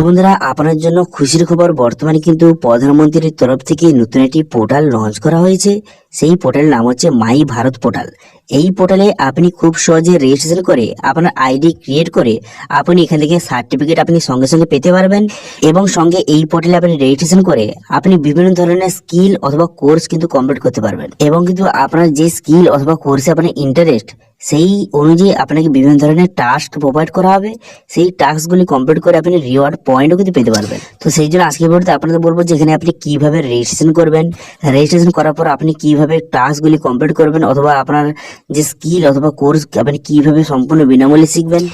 বন্ধুরা, আপনার জন্য খুশির খবর। বর্তমানে কিন্তু প্রধানমন্ত্রীর তরফ থেকে নতুন একটি পোর্টাল লঞ্চ করা হয়েছে। সেই পোর্টালের নাম হচ্ছে মাই ভারত পোর্টাল। এই পোর্টালে আপনি খুব সহজে রেজিস্ট্রেশন করে আপনার আইডি ক্রিয়েট করে আপনি এখান থেকে সার্টিফিকেট আপনি সঙ্গে সঙ্গে পেতে পারবেন। এবং সঙ্গে এই পোর্টালে আপনি রেজিস্ট্রেশন করে আপনি বিভিন্ন ধরনের স্কিল অথবা কোর্স কিন্তু কমপ্লিট করতে পারবেন। এবং কিন্তু আপনার যে স্কিল অথবা কোর্সে আপনার ইন্টারেস্ট, সেই অনুযায়ী আপনাকে বিভিন্ন ধরনের টাস্ক প্রোভাইড করা হবে। সেই টাস্কগুলি কমপ্লিট করে আপনি রিওয়ার্ড পয়েন্টও কিন্তু পেতে পারবেন। তো সেই জন্য আজকে ভিডিওতে আপনাদের বলবো যে এখানে আপনি কিভাবে রেজিস্ট্রেশন করবেন, রেজিস্ট্রেশন করার পর আপনি কিভাবে টাস্কগুলি কমপ্লিট করবেন, অথবা আপনার যে স্কিল অথবা কোর্স আপনি কিভাবে সম্পূর্ণ বিনামূল্যে শিখবেন,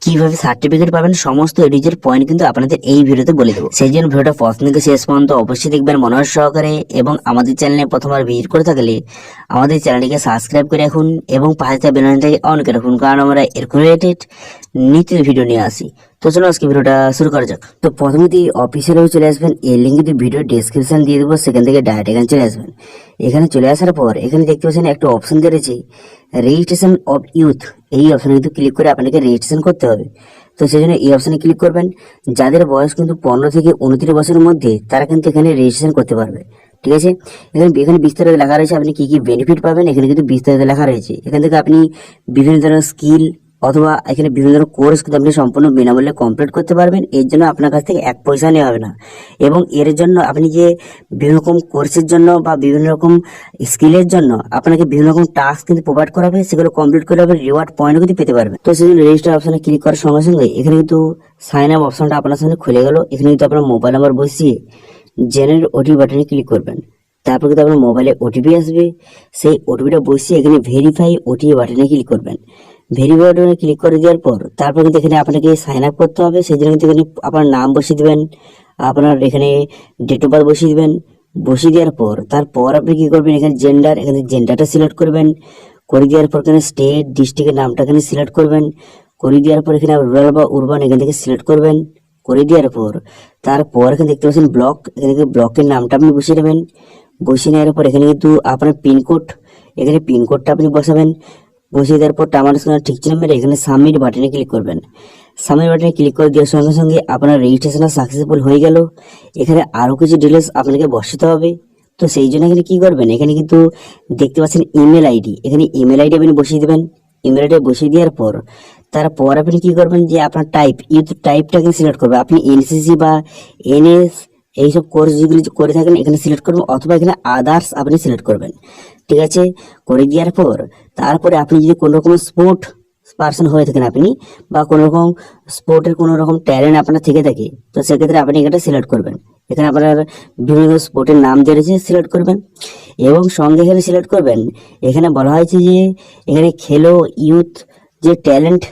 কিভাবে সার্টিফিকেট পাবেন, সমস্ত এডিজের পয়েন্ট কিন্তু আপনাদের এই ভিডিওতে বলে দেবো। সেই জন্য ভিডিওটা প্রথম থেকে শেষ পর্যন্ত অবশ্যই দেখবেন মনোযোগ সহকারে। এবং আমাদের চ্যানেলে প্রথমবার ভিজিট করে থাকলে আমাদের চ্যানেলটিকে সাবস্ক্রাইব করে রাখুন এবং পাশে থাকা বেল আইকনটাকে অন করে রাখুন, কারণ আমরা এরকম রিলেটেড নিত্য ভিডিও নিয়ে আসি। তো চলো আজকে ভিডিওটা শুরু করা যাক। তো প্রথমেই অফিসিয়াল চলে আসবেন, এই লিঙ্কে ভিডিও ডেসক্রিপশন দিয়ে দেবো, সেখান থেকে ডাইরেক্ট এখানে চলে আসবেন। এখানে চলে আসার পর এখানে দেখতে পাচ্ছেন একটা অপশন দিয়ে রয়েছে রেজিস্ট্রেশন অফ ইউথ। এই অপশনে কিন্তু ক্লিক করে আপনাকে রেজিস্ট্রেশন করতে হবে। তো সেই জন্য এই অপশনে ক্লিক করবেন। যাদের বয়স কিন্তু 15 থেকে 29 বছরের মধ্যে, তারা কিন্তু এখানে রেজিস্ট্রেশন করতে পারবে। ঠিক আছে, এখানে বিস্তারিত লেখা রয়েছে আপনি কি কি বেনিফিট পাবেন। এখানে কিন্তু বিস্তারিত লেখা রয়েছে। এখান থেকে আপনি বিভিন্ন ধরনের স্কিল অথবা এখানে বিভিন্ন ধরনের কোর্স কিন্তু আপনি সম্পূর্ণ বিনামূল্যে কমপ্লিট করতে পারবেন। এর জন্য আপনার কাছ থেকে 1 পয়সা নেওয়া হবে না। এবং এর জন্য আপনি যে বিভিন্ন রকম কোর্সের জন্য বা বিভিন্ন রকম স্কিলের জন্য আপনাকে বিভিন্ন রকম টাস্ক কিন্তু প্রোভাইড করা হবে, সেগুলো কমপ্লিট করে আপনি রিওয়ার্ড পয়েন্ট কিন্তু পেতে পারবেন। তো সেই জন্য রেজিস্টার অপশনে ক্লিক করার সঙ্গে সঙ্গে এখানে কিন্তু সাইন আপ অপশনটা আপনার সামনে খুলে গেল। এখানে কিন্তু আপনার মোবাইল নাম্বার বসিয়ে জেনারেট ওটিপি বাটনে ক্লিক করবেন। তারপর কিন্তু আপনার মোবাইলে ওটিপি আসবে। সেই ওটিপিটা বসিয়ে এখানে ভেরিফাই ওটিপি বাটনে ক্লিক করবেন। ভেরিফাই বাটনে ক্লিক করে দেওয়ার পর তারপর কিন্তু এখানে আপনাকে সাইন আপ করতে হবে। সেই জন্য কিন্তু এখানে আপনার নাম বসিয়ে দেবেন, আপনার এখানে ডেট অফ বার্থ বসিয়ে দেবেন। বসিয়ে দেওয়ার পর তারপর আপনি কি করবেন, এখানে জেন্ডার, এখানে জেন্ডারটা সিলেক্ট করবেন। করে দেওয়ার পর এখানে স্টেট ডিস্ট্রিক্টের নামটা এখানে সিলেক্ট করবেন। করে দেওয়ার পর এখানে রুরাল বা উরবান এখান থেকে সিলেক্ট করবেন। করে দেওয়ার পর তারপর এখানে দেখতে পাচ্ছেন ব্লক, এখানে ব্লকের নামটা আপনি বসিয়ে নেবেন। বসিয়ে নেওয়ার পর এখানে কিন্তু আপনার পিনকোড, এখানে পিনকোডটা আপনি বসাবেন। বসিয়ে দেওয়ার পর টামার ঠিক চিহ্ন মেরে এখানে সাবমিট বাটনে ক্লিক করবেন। সাবমিট বাটনে ক্লিক করে দেওয়ার সঙ্গে সঙ্গে আপনার রেজিস্ট্রেশন সাকসেসফুল হয়ে গেল। এখানে আরও কিছু ডিটেলস আপনাকে বসাতে হবে। তো সেই জন্য এখানে কি করবেন, এখানে কিন্তু দেখতে পাচ্ছেন ইমেল আইডি, এখানে ইমেল আইডি আপনি বসিয়ে দেবেন। ইমেল আইডি বসিয়ে দেওয়ার পর তারপর আপনি কি করবেন, যে আপনার টাইপ, ইউথ টাইপটা এখানে সিলেক্ট করবেন। আপনি এনসিসি বা এনএস এইসব কোর্স যেগুলি করে থাকেন এখানে সিলেক্ট করবেন, অথবা এখানে আদার্স আপনি সিলেক্ট করবেন। ঠিক আছে, করে দেওয়ার পর তারপরে আপনি যদি কোনো রকম স্পোর্ট পার্সন হয়ে থাকেন আপনি, বা কোনো রকম স্পোর্টের কোনো রকম ট্যালেন্ট আপনার থেকে থাকে, তো সেক্ষেত্রে আপনি এটা সিলেক্ট করবেন। এখানে আপনার বিভিন্ন স্পোর্টের নাম দিয়ে রয়েছে, সিলেক্ট করবেন। এবং সঙ্গে এখানে সিলেক্ট করবেন, এখানে বলা হয়েছে যে এখানে খেলো ইউথ যে ট্যালেন্ট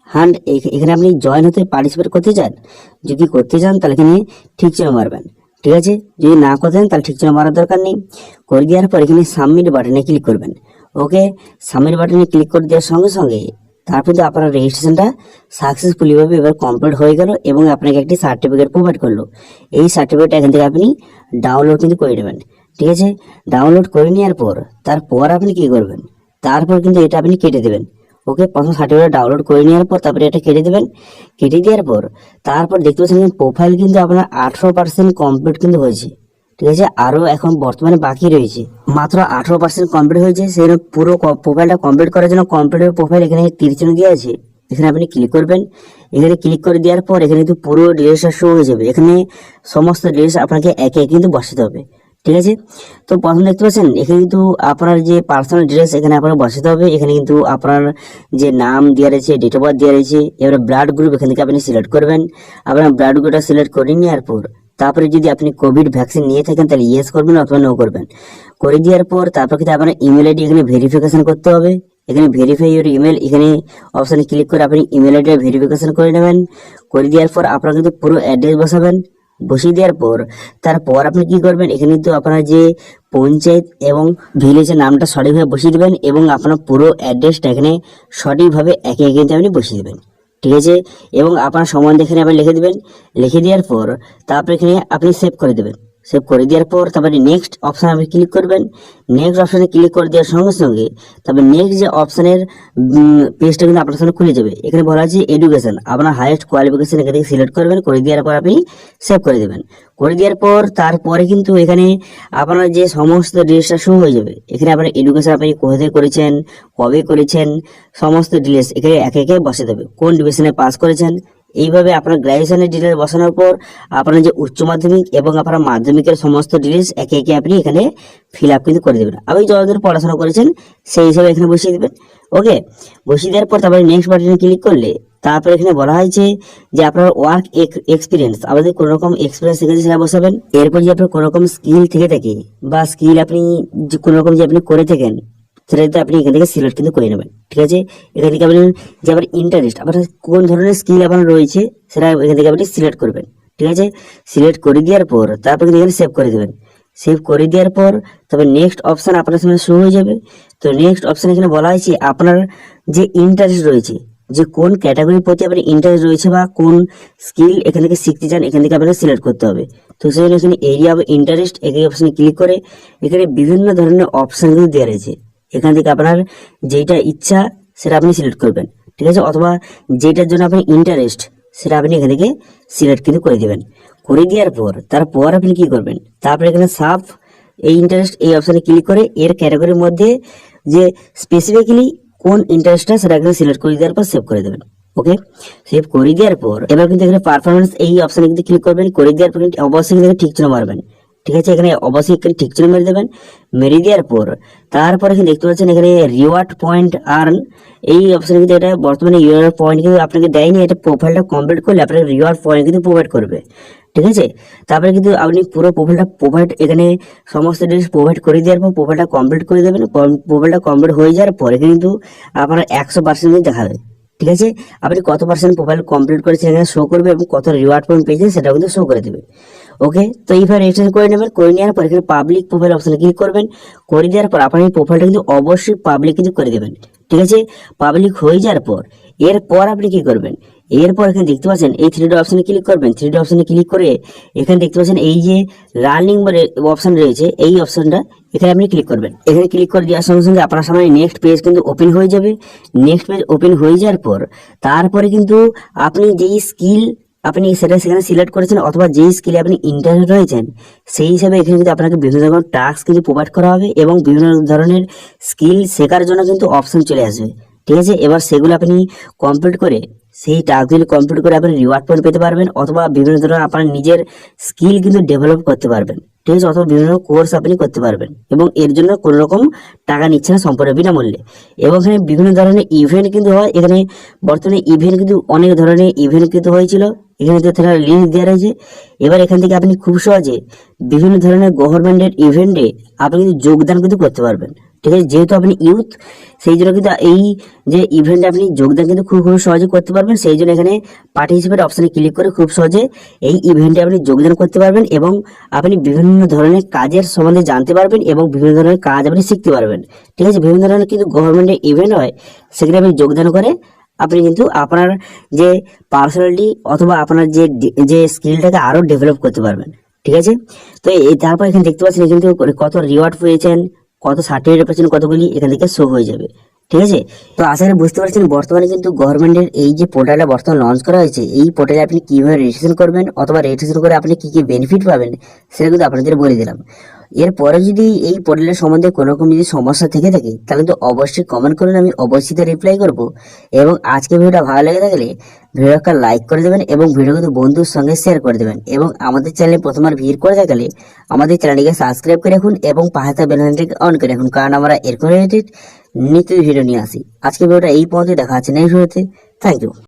হান্ট, এখানে আপনি জয়েন হতে পার্টিসিপেট করতে চান। যদি করতে চান তাহলে এখানে ঠিক চিহ্ন মারবেন। ঠিক আছে, যদি না করতে চান তাহলে ঠিক চিহ্ন মারার দরকার নেই। করে দেওয়ার পর এখানে সাবমিট বাটনে ক্লিক করবেন। ওকে, সাবমিট বাটনে ক্লিক করে দেওয়ার সঙ্গে সঙ্গে তারপর তো আপনার রেজিস্ট্রেশনটা সাকসেসফুলি ভাবে এবার কমপ্লিট হয়ে গেল এবং আপনাকে একটি সার্টিফিকেট প্রোভাইড করলো। এই সার্টিফিকেটটা এখান থেকে আপনি ডাউনলোড কিন্তু করে নেবেন। ঠিক আছে, ডাউনলোড করে নেওয়ার পর তারপর আপনি কি করবেন, তারপর কিন্তু এটা আপনি কেটে দেবেন। ওকে, প্রথম সার্টিফিকেট ডাউনলোড করে নেওয়ার পর তারপরে এটা কেটে দেবেন। কেটে দেওয়ার পর তারপর দেখতে পাচ্ছেন প্রোফাইল কিন্তু আপনার 18% কমপ্লিট কিন্তু হয়েছে। ঠিক আছে, আরো এখন বর্তমানে বাকি রয়েছে, মাত্র 18% কমপ্লিট হয়েছে। সেই পুরো প্রোফাইলটা কমপ্লিট করার জন্য কমপ্লিট প্রোফাইল এখানে তীর চিহ্ন দেওয়া আছে, এখানে আপনি ক্লিক করবেন। এখানে ক্লিক করে দেওয়ার পর এখানে কিন্তু পুরো ডিটেলসটা শো হয়ে যাবে। এখানে সমস্ত ডিটেলস আপনাকে একে একে কিন্তু বসাতে হবে। ঠিক আছে, তো প্রথম দেখতে পাচ্ছেন এখানে কিন্তু আপনার যে পার্সোনাল ডিটেলস এখানে আপনার বসাতে হবে। এখানে কিন্তু আপনার যে নাম দেওয়া রয়েছে, ডেট অফ বার্থ দেওয়া রয়েছে। এবারে ব্লাড গ্রুপ এখান থেকে আপনি সিলেক্ট করবেন। আপনার ব্লাড গ্রুপটা সিলেক্ট করে নেওয়ার পর তারপরে যদি আপনি কোভিড ভ্যাকসিন নিয়ে থাকেন তাহলে ইয়েস করবেন অথবা নো করবেন। করে দেওয়ার পর তারপর কিন্তু আপনার ইমেল আইডি এখানে ভেরিফিকেশন করতে হবে। এখানে ভেরিফাই ইউর ইমেল, এখানে অপশানে ক্লিক করে আপনি ইমেল আইডি ভেরিফিকেশন করে নেবেন। করে দেওয়ার পর আপনার কিন্তু পুরো অ্যাড্রেস বসাবেন। বসিয়ে দেওয়ার পর তারপর আপনি কি করবেন, এখানে কিন্তু আপনার যে পঞ্চায়েত এবং ভিলেজের নামটা সঠিকভাবে বসিয়ে দেবেন এবং আপনার পুরো অ্যাড্রেসটা এখানে সঠিকভাবে একে একে আপনি বসিয়ে দেবেন। ঠিক আছে, এবং আপনার সম্বন্ধে এখানে আবার লিখে দেবেন। লিখে দেওয়ার পর তারপর এখানে আপনি সেভ করে দেবেন। সেভ করে দেওয়ার পর তারপরে নেক্সট অপশান আপনি ক্লিক করবেন। নেক্সট অপশানে ক্লিক করে দেওয়ার সঙ্গে সঙ্গে তারপরে নেক্সট যে অপশানের পেজটা কিন্তু আপনার সামনে খুলে যাবে। এখানে বলা আছে এডুকেশন, আপনার হাইয়েস্ট কোয়ালিফিকেশন এখান থেকে সিলেক্ট করবেন, করে দেওয়ার পর আপনি সেভ করে দেবেন। করে দেওয়ার পর তারপরে কিন্তু এখানে আপনার যে সমস্ত ডিটেলসটা শো হয়ে যাবে। এখানে আপনার এডুকেশন আপনি কোথায় করেছেন, কবে করেছেন, সমস্ত ডিটেলস এখানে একে একে বসে দেবে। কোন ডিভিশনে পাস করেছেন, এইভাবে আপনার গ্র্যাজুয়েশনের ডিটেলস বসানোর পর আপনার যে উচ্চ মাধ্যমিক এবং আপনার মাধ্যমিকের সমস্ত ডিটেলস একে একে আপনি এখানে ফিল আপ কিন্তু করে দেবেন। আপনি যতদূর পড়াশোনা করেছেন সেই হিসাবে এখানে বসিয়ে দেবেন। ওকে, বসিয়ে দেওয়ার পর তারপরে নেক্সট বাটনে ক্লিক করলে তারপরে এখানে বলা হয়েছে যে আপনার ওয়ার্ক এক্সপিরিয়েন্স, আমাদের কোনো রকম এক্সপিরিয়েন্স থেকে সেটা বসাবেন। এরপর যে আপনার কোনো রকম স্কিল থেকে থাকে বা স্কিল আপনি যে কোনো রকম যে আপনি করে থাকেন সেটা কিন্তু আপনি এখান থেকে সিলেক্ট কিন্তু করে নেবেন। ঠিক আছে, এখান থেকে আপনি যে আপনার ইন্টারেস্ট, আপনার কোন ধরনের স্কিল আপনার রয়েছে সেটা এখান থেকে আপনি সিলেক্ট করবেন। ঠিক আছে, সিলেক্ট করে দেওয়ার পর তারপর কিন্তু এখানে সেভ করে দেবেন। সেভ করে দেওয়ার পর তবে নেক্সট অপশান আপনার সামনে শো হয়ে যাবে। তো নেক্সট অপশান এখানে বলা হয়েছে আপনার যে ইন্টারেস্ট রয়েছে, যে কোন ক্যাটাগরির প্রতি আপনার ইন্টারেস্ট রয়েছে বা কোন স্কিল এখান থেকে শিখতে চান, এখান থেকে আপনাকে সিলেক্ট করতে হবে। তো সেই জন্য এখানে এরিয়া অফ ইন্টারেস্ট এই অপশানে ক্লিক করে এখানে বিভিন্ন ধরনের অপশান কিন্তু দেওয়া রয়েছে। এখান থেকে আপনার যেটা ইচ্ছা সেটা আপনি সিলেক্ট করবেন। ঠিক আছে, অথবা যেটার জন্য আপনি ইন্টারেস্ট সেটা আপনি এখান থেকে সিলেক্ট কিন্তু করে দেবেন। করে দেওয়ার পর তারপর আপনি কি করবেন, তারপরে এখানে সাব এই ইন্টারেস্ট এই অপশানে ক্লিক করে এর ক্যাটাগরির মধ্যে যে স্পেসিফিক্যালি কোন ইন্টারেস্টটা সেটা এখানে সিলেক্ট করে দেওয়ার পর সেভ করে দেবেন। ওকে, সেভ করে দেওয়ার পর এবার কিন্তু এখানে পারফরমেন্স এই অপশানে কিন্তু ক্লিক করবেন। করে দেওয়ার পর অবশ্যই কিন্তু ঠিক চিহ্ন মারবেন। ঠিক আছে, এখানে অবশ্যই এখানে ঠিক চিহ্ন মেরে দেবেন। মেরে দেওয়ার পর তারপরে এখানে দেখতে পাচ্ছেন এখানে রিওয়ার্ড পয়েন্ট আর্ন এই অপশানে কিন্তু এটা বর্তমানে রিওয়ার্ড পয়েন্ট কিন্তু আপনাকে দেয়নি। এটা প্রোফাইলটা কমপ্লিট করলে আপনার রিওয়ার্ড পয়েন্ট কিন্তু প্রোভাইড করবে। ঠিক আছে, তারপরে কিন্তু আপনি পুরো প্রোফাইলটা প্রোভাইড এখানে সমস্ত ডিটেলস প্রোভাইড করে দেওয়ার পর প্রোফাইলটা কমপ্লিট করে দেবেন। প্রোফাইলটা কমপ্লিট হয়ে যাওয়ার পরে কিন্তু আপনার 100% দেখাবে। ঠিক আছে, আপনি কত পার্সেন্ট প্রোফাইল কমপ্লিট করেছেন এখানে শো করবে এবং কত রিওয়ার্ড পয়েন্ট পেয়েছেন সেটা কিন্তু শো করে দেবে। ওকে, তো এইভাবে রেজিস্ট্রেশন করে নেবেন। করে নেওয়ার পর এখানে পাবলিক প্রোফাইল অপশানে ক্লিক করবেন। করে দেওয়ার পর আপনার এই প্রোফাইলটা কিন্তু অবশ্যই পাবলিক কিন্তু করে দেবেন। ঠিক আছে, পাবলিক হয়ে যাওয়ার পর এরপর আপনি কি করবেন, এরপর এখানে দেখতে পাচ্ছেন এই 3D অপশানে ক্লিক করবেন। 3D অপশানে ক্লিক করে এখানে দেখতে পাচ্ছেন এই যে রানিং অপশান রয়েছে এই অপশানটা এখানে আপনি ক্লিক করবেন। এখানে ক্লিক করে দেওয়ার সঙ্গে সঙ্গে আপনার সামনে নেক্সট পেজ কিন্তু ওপেন হয়ে যাবে। নেক্সট পেজ ওপেন হয়ে যাওয়ার পর তারপরে কিন্তু আপনি যেই স্কিল আপনি সেটা সেখানে সিলেক্ট করেছেন অথবা যেই স্কিলে আপনি ইন্টারেস্ট রয়েছেন সেই হিসাবে এখানে কিন্তু আপনাকে বিভিন্ন ধরনের টাস্ক কিন্তু প্রোভাইড করা হবে এবং বিভিন্ন ধরনের স্কিল শেখার জন্য কিন্তু অপশন চলে আসবে। ঠিক আছে, এবার সেগুলো আপনি কমপ্লিট করে সেই টাস্কগুলি কমপ্লিট করে আপনি রিওয়ার্ড পয়েন্ট পেতে পারবেন অথবা বিভিন্ন ধরনের আপনার নিজের স্কিল কিন্তু ডেভেলপ করতে পারবেন। ঠিক আছে, অথবা বিভিন্ন কোর্স আপনি করতে পারবেন এবং এর জন্য কোনো রকম টাকা নিচ্ছে না, সম্পূর্ণ বিনামূল্যে। এবং এখানে বিভিন্ন ধরনের ইভেন্ট কিন্তু হয়। এখানে বর্তমানে ইভেন্ট কিন্তু অনেক ধরনের ইভেন্ট কিন্তু হয়েছিল, এখানে তারা লিঙ্ক দেওয়া রয়েছে। এবার এখান থেকে আপনি খুব সহজে বিভিন্ন ধরনের গভর্নমেন্টের ইভেন্টে আপনি কিন্তু যোগদান কিন্তু করতে পারবেন। ঠিক আছে, যেহেতু আপনি ইউথ সেই জন্য কিন্তু এই যে ইভেন্টে আপনি যোগদান কিন্তু খুব সহজে করতে পারবেন। সেই জন্য এখানে পার্টিসিপেট অপশানে ক্লিক করে খুব সহজে এই ইভেন্টে আপনি যোগদান করতে পারবেন এবং আপনি বিভিন্ন ধরনের কাজের সম্বন্ধে জানতে পারবেন এবং বিভিন্ন ধরনের কাজ আপনি শিখতে পারবেন। ঠিক আছে, বিভিন্ন ধরনের কিন্তু গভর্নমেন্টের ইভেন্ট হয়, সেখানে আপনি যোগদান করে আপনি কিন্তু আপনার যে পার্সোনালিটি অথবা আপনার যে স্কিলটাকে আরো ডেভেলপ করতে পারবেন। ঠিক আছে, তো তারপর এখানে দেখতে পাচ্ছেন কিন্তু কত রিওয়ার্ড পেয়েছেন, কত সার্টিফিকেট পেয়েছেন, কতগুলি এখান থেকে শো হয়ে যাবে। ঠিক আছে, তো আশা করি বুঝতে পারছেন বর্তমানে কিন্তু গভর্নমেন্টের এই যে পোর্টালটা বর্তমানে লঞ্চ করা হয়েছে, এই পোর্টালে আপনি কিভাবে রেজিস্ট্রেশন করবেন অথবা রেজিস্ট্রেশন করে আপনি কি কি বেনিফিট পাবেন সেটা কিন্তু আপনাদের বলে দিলাম। এরপরে যদি এই পোর্টালের সম্বন্ধে কোনো রকম যদি সমস্যা থেকে থাকে তাহলে তো অবশ্যই কমেন্ট করুন, আমি অবশ্যই তো রিপ্লাই করব। এবং আজকে ভিডিওটা ভালো লেগে থাকলে ভিডিওটা লাইক করে দেবেন এবং ভিডিও কিন্তু বন্ধুর সঙ্গে শেয়ার করে দেবেন এবং আমাদের চ্যানেলে প্রথমবার ভিড় করে থাকলে আমাদের চ্যানেলটিকে সাবস্ক্রাইব করে রাখুন এবং পাশে থাকা বেল আইকনটিকে অন করে রাখুন, কারণ আমরা এরকম রিলেটেড নিত্য ভিডিও নিয়ে আসি। আজকে ভিডিওটা এই পর্যন্ত, দেখা হচ্ছে নেক্সট ভিডিওতে। Thank you.